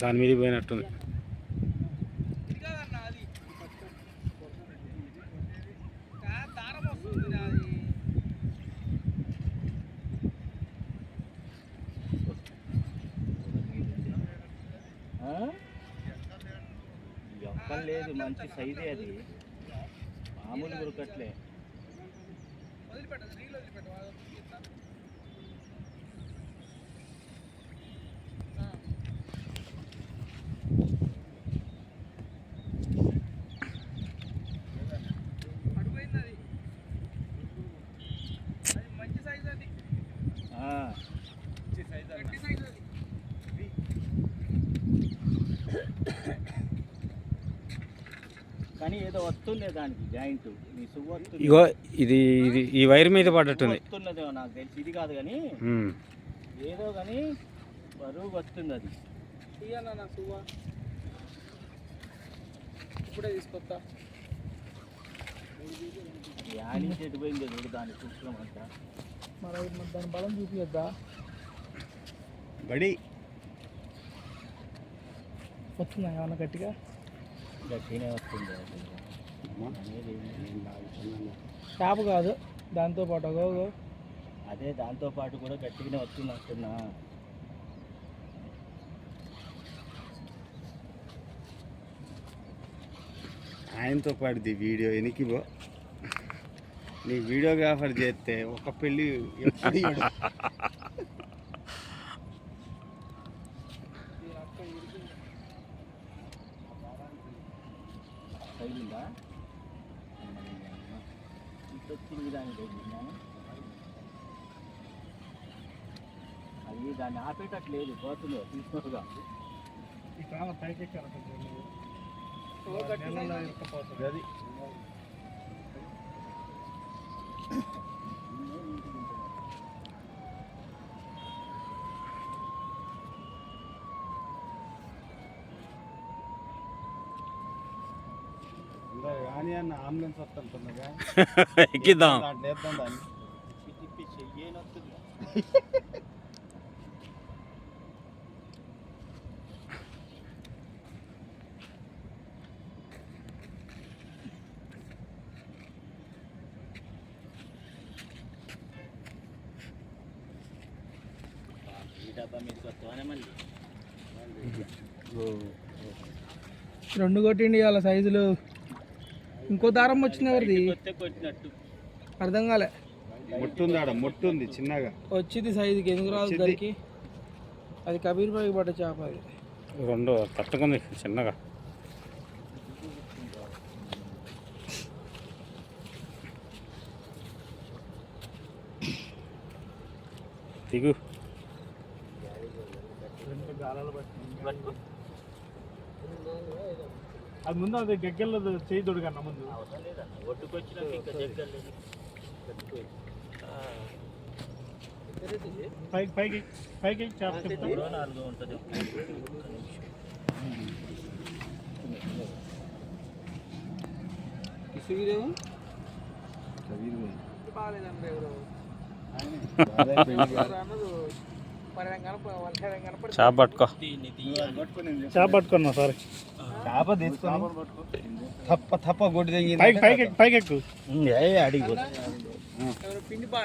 దాని మీద పోయినట్టుంది. లేదు మంచి సైజే అది, మామూలు గురకట్లే. కానీ ఏదో వస్తుండే దానికి జాయింట్, ఇగో ఇది ఇది ఈ వైర్ మీద పడ్డట్టుంది. వస్తున్నదేమో నాకు తెలిసి, ఇది కాదు కానీ ఏదో కానీ బరువు వస్తుంది అది. ఇయ్యన్నా నా సువ్వ ఇప్పుడే తీసుకొస్తా. యాని చెట్టు పోయింది చూడు దాని సూక్ష్మం అంతా. మరి దాని బలం చూపియద్దా? బడి వస్తుందా ఏమన్నా గట్టిగా? గట్టినే వస్తుంది. చేప కాదు దాంతో పాటు అదే దాంతో పాటు కూడా గట్టిగానే వస్తుంది అంటున్నా. ఆయనతో పాటుది వీడియో ఎనికివో నీ వీడియోగ్రాఫర్ చేస్తే ఒక పెళ్ళి అది దాన్ని ఆపేటట్లేదు, పోతుంది తీసుకుగా. అది కానీ అన్న అంబులెన్స్ వస్తుంటుందిగా ఎక్కిద్దాం, దాంట్లో వేద్దాం దాన్ని. తిప్పి చెయ్యనొస్తుంది. డబ్బా మీకు వస్తానే మళ్ళీ రెండు కొట్టిండి వాళ్ళ సైజులు. ఇంకో దారం వచ్చింది ఎవరిది కొట్టినట్టు అర్థం కాలే. ముట్టుంది, ముట్టుంది చిన్నగా వచ్చింది సైజుకి. ఎందుకు రాదు దానికి? అది కబీర్ బాయికి పడ్డ చేప. అది రెండు తట్టుకుంది చిన్నగా. దిగు. అది ముందు అది గగ్గల్లో చేయదుడు కన్నా ముందు ఒడ్డుకొచ్చినా ఇంకా జగ్గలేదు. పైకి పైకి పైకి చేప 4 ఉంటుంది. చేప పట్టుకో. చేప పట్టుకున్నా సారీ. చేప తీసుకొని తప్ప తప్ప కొట్టి పైకి ఎక్కు. అడిగి